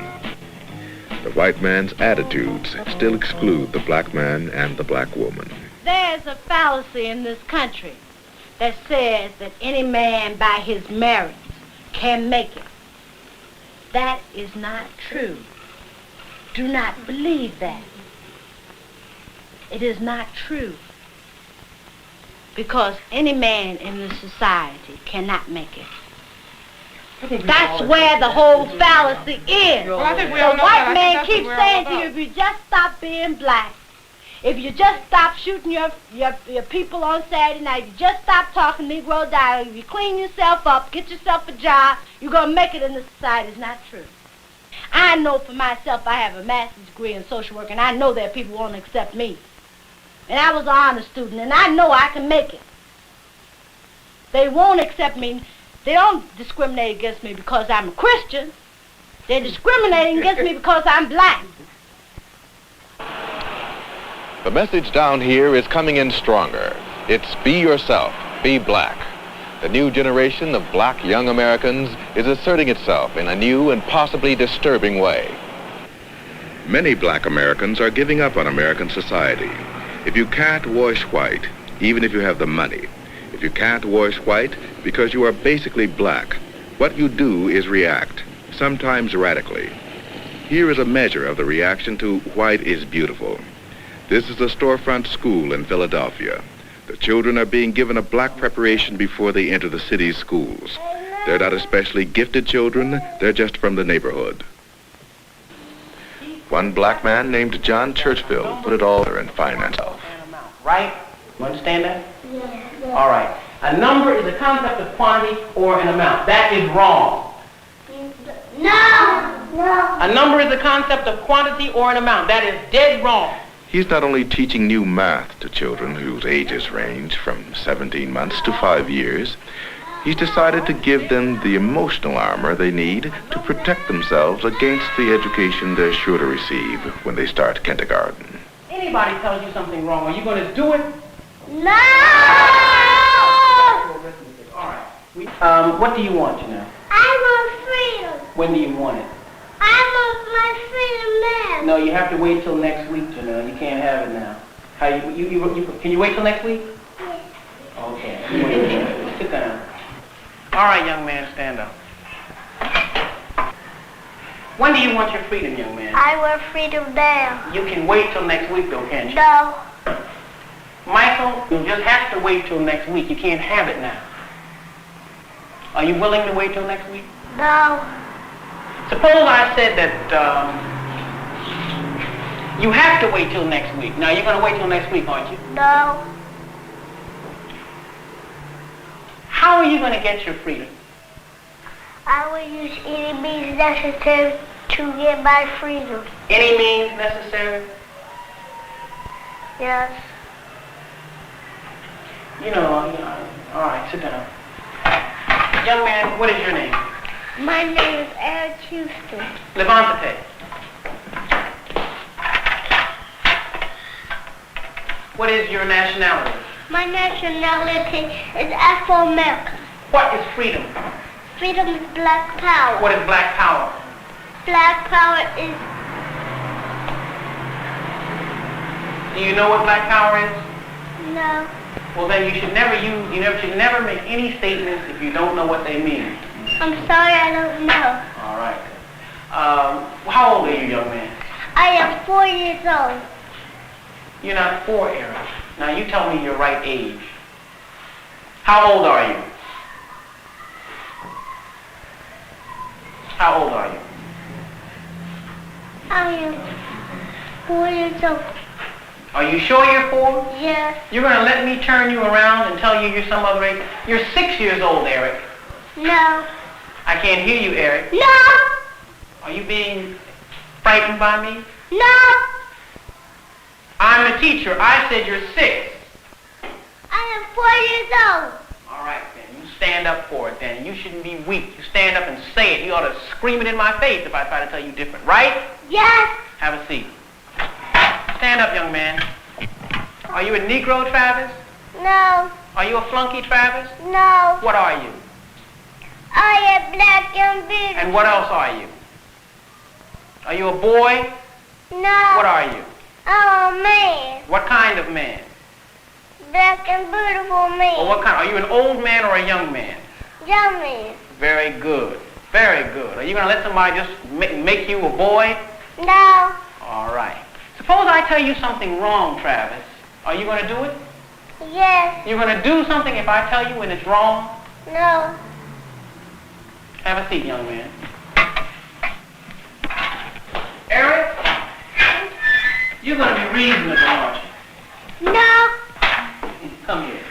S19: The white man's attitudes still exclude the black man and the black woman.
S20: There's a fallacy in this country that says that any man by his merits can make it. That is not true. Do not believe that. It is not true. Because any man in this society cannot make it. That's where the whole fallacy is. The white man keeps saying to you, if you just stop being black, if you just stop shooting your people on Saturday night, if you just stop talking Negro dialect, if you clean yourself up, get yourself a job, you're going to make it in this society. It's not true. I know for myself, I have a master's degree in social work, and I know that people won't accept me. And I was an honor student, and I know I can make it. They won't accept me. They don't discriminate against me because I'm a Christian. They're discriminating against me because I'm black.
S18: The message down here is coming in stronger. It's be yourself, be black. The new generation of black young Americans is asserting itself in a new and possibly disturbing way.
S19: Many black Americans are giving up on American society. If you can't wash white, even if you have the money, if you can't wash white because you are basically black, what you do is react, sometimes radically. Here is a measure of the reaction to White is Beautiful. This is a storefront school in Philadelphia. The children are being given a black preparation before they enter the city's schools. They're not especially gifted children, they're just from the neighborhood. One black man named John Churchville put it all there in finance.
S21: Right? You understand that? Yeah. All right. A number is a concept of quantity or an amount. That is wrong. No. A number is a concept of quantity or an amount. That is dead wrong.
S19: He's not only teaching new math to children whose ages range from 17 months to 5 years, he's decided to give them the emotional armor they need to protect themselves against the education they're sure to receive when they start kindergarten.
S21: Anybody tells you something wrong, are you going to do it?
S8: No!
S21: All right. What do you want, Janelle?
S8: I want freedom.
S21: When do you want it?
S8: I want my freedom now.
S21: No, you have to wait till next week, Janelle. You can't have it now. How can you wait till next week?
S8: Yes.
S21: Okay. Sit down. All right, young man, stand up. When do you want your freedom, young man?
S8: I want freedom now.
S21: You can wait till next week, though, can't you?
S8: No.
S21: Michael, you just have to wait till next week. You can't have it now. Are you willing to wait till next week?
S8: No.
S21: Suppose I said that you have to wait till next week. Now, you're going to wait till next week, aren't you?
S8: No.
S21: How are you going to get your freedom?
S8: I will use any means necessary to get my freedom.
S21: Any means necessary?
S8: Yes.
S21: You know, all right, sit down. Young man, what is your name?
S8: My name is Eric Houston.
S21: Levante. What is your nationality?
S8: My nationality is Afro-American.
S21: What is freedom?
S8: Freedom is black power.
S21: What is black power?
S8: Black power is...
S21: Do you know what black power is?
S8: No.
S21: Well, then you should never should never make any statements if you don't know what they mean.
S8: I'm sorry, I don't know.
S21: All right. How old are you, young man?
S8: I am 4 years old.
S21: You're not 4, Eric. Now you tell me your right age. How old are you? How old are you?
S8: I am 4 years old.
S21: Are you sure you're 4?
S8: Yes.
S21: You're going to let me turn you around and tell you you're some other age? You're 6 years old, Eric.
S8: No.
S21: I can't hear you, Eric.
S8: No.
S21: Are you being frightened by me?
S8: No.
S21: I'm the teacher. I said you're 6.
S8: I am 4 years old.
S21: All right, then. You stand up for it, then. You shouldn't be weak. You stand up and say it. You ought to scream it in my face if I try to tell you different, right?
S8: Yes.
S21: Have a seat. Stand up, young man. Are you a Negro, Travis?
S8: No.
S21: Are you a flunky, Travis?
S8: No.
S21: What are you?
S8: I am black and beautiful.
S21: And what else are you? Are you a boy?
S8: No.
S21: What are you?
S8: I'm a man.
S21: What kind of man?
S8: Black and beautiful man.
S21: Well, what kind? Are you an old man or a young man?
S8: Young man.
S21: Very good. Very good. Are you going to let somebody just make you a boy?
S8: No.
S21: All right. Suppose I tell you something wrong, Travis. Are you going to do it?
S8: Yes.
S21: You're going to do something if I tell you when it's wrong?
S8: No.
S21: Have a seat, young man. Eric, you're going to be reasonable, aren't you?
S8: No.
S21: Come here.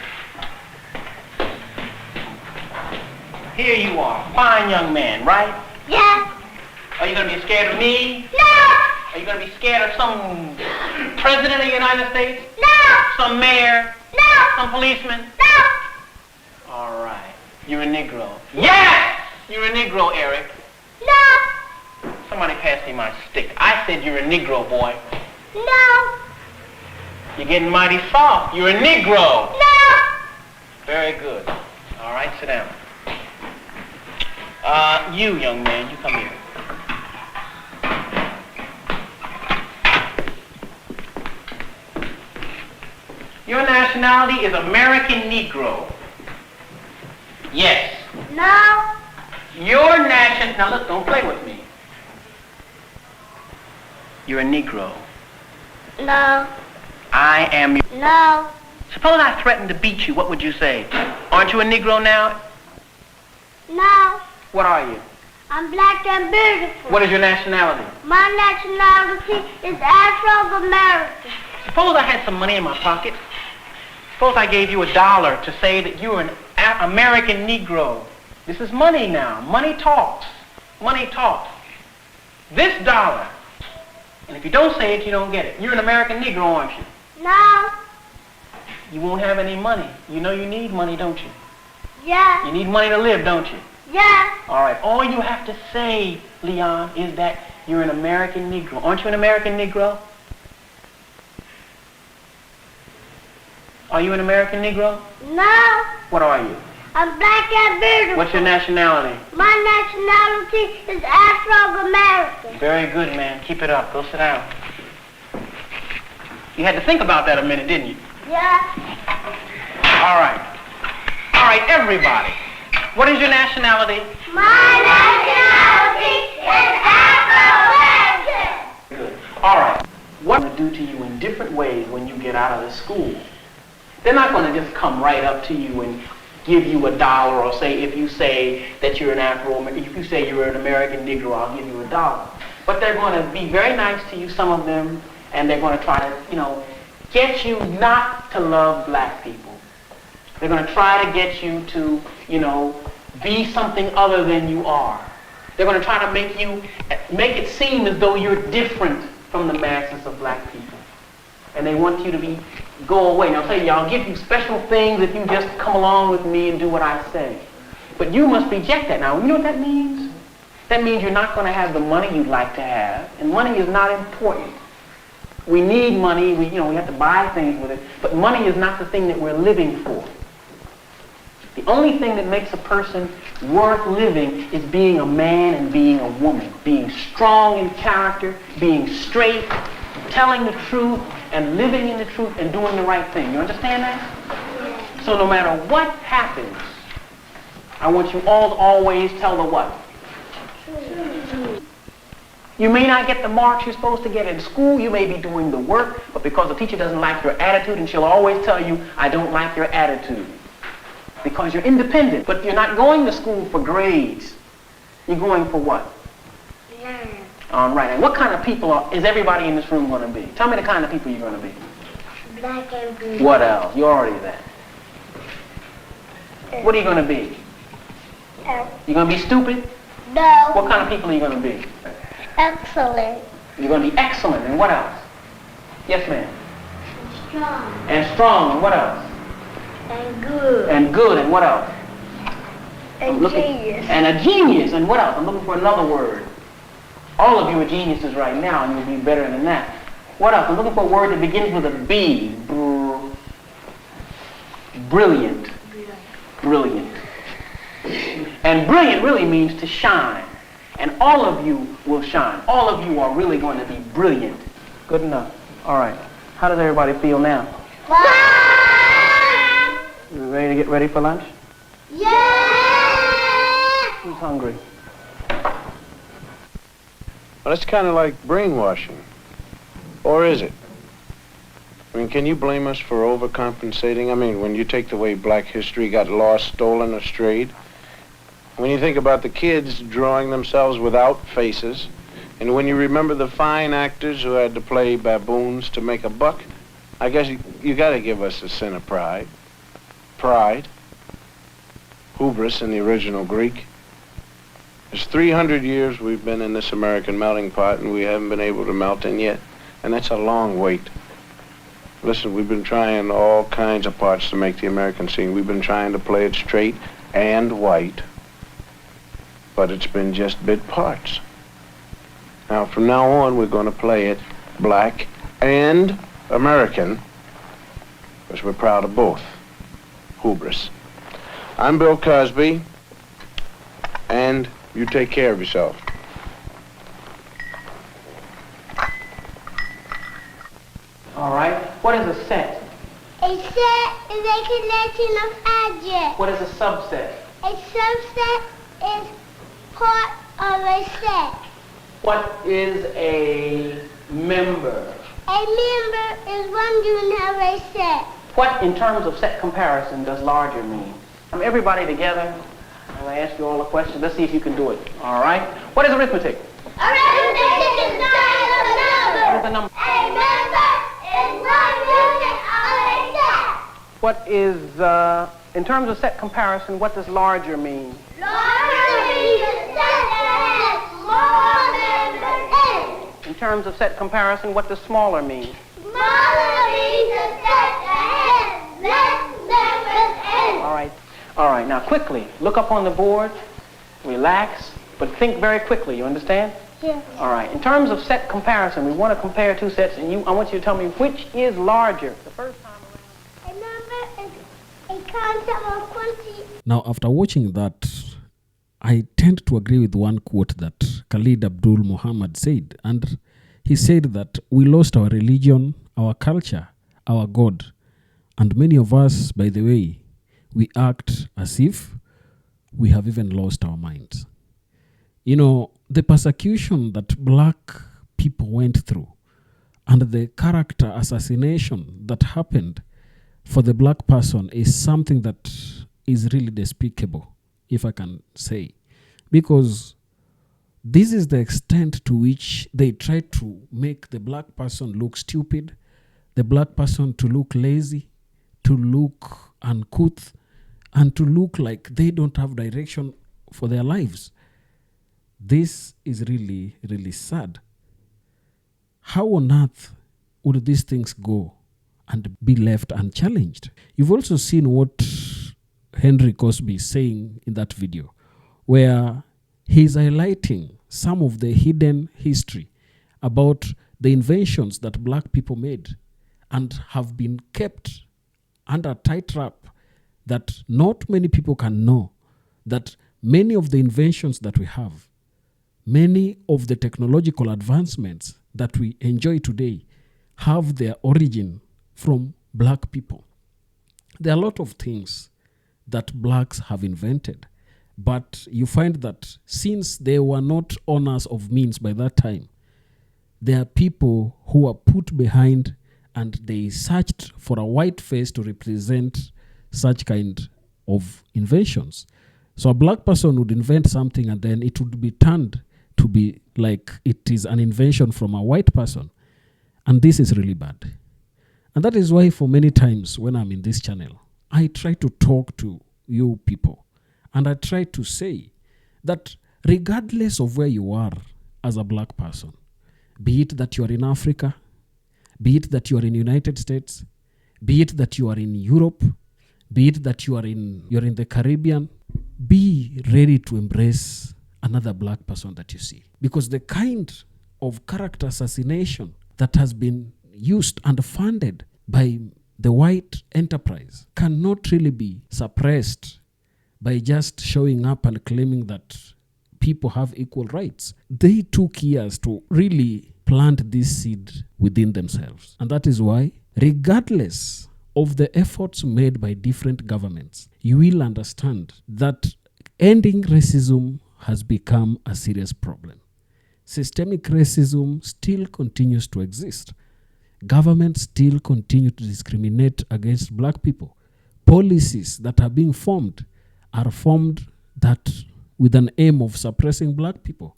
S21: Here you are, fine young man, right?
S8: Yes.
S21: Are you going to be scared of me?
S8: No.
S21: Are you going to be scared of some president of the United States?
S8: No.
S21: Some mayor?
S8: No.
S21: Some policeman?
S8: No.
S21: All right. You're a Negro. Yes! You're a Negro, Eric.
S8: No.
S21: Somebody pass me my stick. I said you're a Negro, boy.
S8: No.
S21: You're getting mighty soft. You're a Negro.
S8: No.
S21: Very good. All right, sit down. You, young man, you come here. Your nationality is American Negro. Yes.
S8: No.
S21: Your nation... Now look, don't play with me. You're a Negro.
S8: No.
S21: I am...
S8: No.
S21: Suppose I threatened to beat you, what would you say? Aren't you a Negro now?
S8: No.
S21: What are you?
S8: I'm black and beautiful.
S21: What is your nationality?
S8: My nationality is Afro-American.
S21: Suppose I had some money in my pocket. Suppose I gave you $1 to say that you're an American Negro. This is money now. Money talks. Money talks. This $1. And if you don't say it, you don't get it. You're an American Negro, aren't you?
S8: No.
S21: You won't have any money. You know you need money, don't you?
S8: Yeah.
S21: You need money to live, don't you?
S8: Yeah.
S21: All right. All you have to say, Leon, is that you're an American Negro. Aren't you an American Negro? Are you an American Negro?
S8: No.
S21: What are you?
S8: I'm black and beautiful.
S21: What's your nationality?
S8: My nationality is Afro-American.
S21: Very good, man. Keep it up. Go sit down. You had to think about that a minute, didn't you?
S8: Yeah.
S21: All right. All right, everybody. What is your nationality?
S8: My nationality is Afro-American.
S21: Good. All right. What they're going to do to you in different ways when you get out of the school. They're not going to just come right up to you and give you $1 or say, if you say that you're an Afro-American, if you say you're an American Negro, I'll give you $1. But they're going to be very nice to you, some of them, and they're going to try to, get you not to love black people. They're going to try to get you to, be something other than you are. They're going to try to make it seem as though you're different from the masses of black people. And they want you to go away. Now, I'll tell you, I'll give you special things if you just come along with me and do what I say. But you must reject that. Now, you know what that means? That means you're not going to have the money you'd like to have, and money is not important. We need money. We have to buy things with it, but money is not the thing that we're living for. The only thing that makes a person worth living is being a man and being a woman, being strong in character, being straight, telling the truth, and living in the truth and doing the right thing. You understand that? So no matter what happens, I want you all to always tell the what? You may not get the marks you're supposed to get in school. You may be doing the work, but because the teacher doesn't like your attitude, and she'll always tell you, I don't like your attitude. Because you're independent, but you're not going to school for grades. You're going for what?
S8: Yeah.
S21: All right. And what kind of people is everybody in this room going to be? Tell me the kind of people you're going to be.
S8: Black and blue.
S21: What else? You're already that. What are you going to be? You're going to be stupid?
S8: No.
S21: What kind of people are you going to be?
S8: Excellent.
S21: You're going to be excellent. And what else? Yes, ma'am.
S8: Strong.
S21: And strong. And what else?
S8: And good.
S21: And good. And what else?
S8: And genius.
S21: And a genius. And what else? I'm looking for another word. All of you are geniuses right now, and you'll be better than that. What else? I'm looking for a word that begins with a B. Brilliant. Brilliant. And brilliant really means to shine. And all of you will shine. All of you are really going to be brilliant. Good enough. All right. How does everybody feel now? You ready to get ready for lunch?
S8: Yeah!
S21: Who's hungry?
S2: Well, it's kind of like brainwashing. Or is it? I mean, can you blame us for overcompensating? I mean, when you take the way black history got lost, stolen, or strayed, when you think about the kids drawing themselves without faces, and when you remember the fine actors who had to play baboons to make a buck, I guess you got to give us a sin of pride. Pride. Hubris in the original Greek. It's 300 years we've been in this American melting pot, and we haven't been able to melt in yet. And that's a long wait. Listen, we've been trying all kinds of parts to make the American scene. We've been trying to play it straight and white, but it's been just bit parts. Now, from now on, we're going to play it black and American, because we're proud of both. Hubris. I'm Bill Cosby, and you take care of yourself.
S21: All right. What is a set?
S8: A set is a collection of objects.
S21: What is a subset?
S8: A subset is part of a set.
S21: What is a member?
S8: A member is one unit of a set.
S21: What, in terms of set comparison, does larger mean? Everybody together. I'm going to ask you all a question. Let's see if you can do it. All right. What is arithmetic?
S8: Arithmetic is the science of numbers.
S21: What is a number?
S8: A member is one unit of a set.
S21: What is, in terms of set comparison, what does larger mean?
S8: Larger means a set that has more members in it.
S21: In terms of set comparison, what does smaller mean?
S8: Smaller means a set that has less members in it.
S21: All right. All right. Now, quickly, look up on the board, relax, but think very quickly. You understand?
S8: Yes.
S21: All right. In terms of set comparison, we want to compare two sets, and I want you to tell me which is larger. The first time
S8: around. A number is a concept of quantity.
S1: Now, after watching that, I tend to agree with one quote that Khalid Abdul Muhammad said, and he said that we lost our religion, our culture, our God, and many of us, by the way, we act as if we have even lost our minds. You know, the persecution that black people went through and the character assassination that happened for the black person is something that is really despicable, if I can say, because this is the extent to which they try to make the black person look stupid, the black person to look lazy, to look uncouth, and to look like they don't have direction for their lives. This is really, really sad. How on earth would these things go and be left unchallenged? You've also seen what Henry Cosby is saying in that video, where he's highlighting some of the hidden history about the inventions that black people made and have been kept under tight wrap, that not many people can know, that many of the inventions that we have, many of the technological advancements that we enjoy today have their origin from black people. There are a lot of things that blacks have invented, but you find that since they were not owners of means by that time, there are people who are put behind and they searched for a white face to represent such kind of inventions. So a black person would invent something and then it would be turned to be like it is an invention from a white person. And this is really bad. And that is why for many times when I'm in this channel, I try to talk to you people. And I try to say that regardless of where you are as a black person, be it that you are in Africa, be it that you are in the United States, be it that you are in Europe, be it that you're in the Caribbean, be ready to embrace another black person that you see. Because the kind of character assassination that has been used and funded by the white enterprise cannot really be suppressed by just showing up and claiming that people have equal rights. They took years to really plant this seed within themselves. And that is why, regardless of the efforts made by different governments, you will understand that ending racism has become a serious problem. Systemic racism still continues to exist. Governments still continue to discriminate against black people. Policies that are being formed are formed that with an aim of suppressing black people.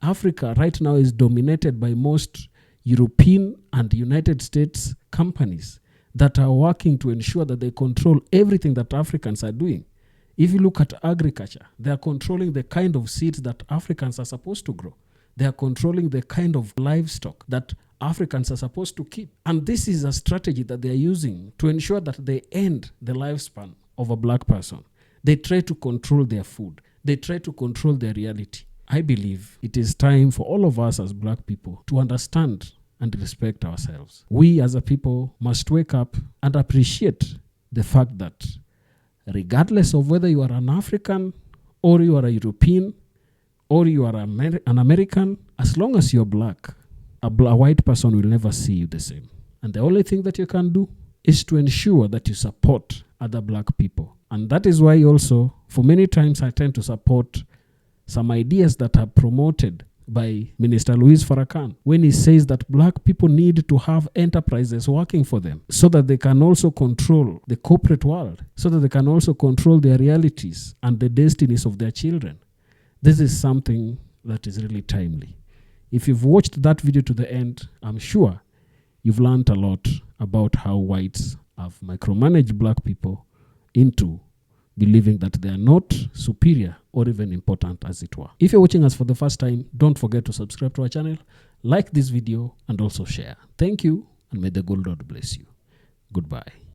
S1: Africa right now is dominated by most European and United States companies that are working to ensure that they control everything that Africans are doing. If you look at agriculture, they are controlling the kind of seeds that Africans are supposed to grow. They are controlling the kind of livestock that Africans are supposed to keep. And this is a strategy that they are using to ensure that they end the lifespan of a black person. They try to control their food. They try to control their reality. I believe it is time for all of us as black people to understand and respect ourselves. We as a people must wake up and appreciate the fact that regardless of whether you are an African or you are a European or you are an American, as long as you're black, a white person will never see you the same. And the only thing that you can do is to ensure that you support other black people. And that is why also, for many times, I tend to support some ideas that are promoted by Minister Louis Farrakhan when he says that black people need to have enterprises working for them so that they can also control the corporate world, so that they can also control their realities and the destinies of their children. This is something that is really timely. If you've watched that video to the end, I'm sure you've learned a lot about how whites have micromanaged black people into believing that they are not superior or even important, as it were. If you're watching us for the first time, don't forget to subscribe to our channel, like this video, and also share. Thank you, and may the good Lord bless you. Goodbye.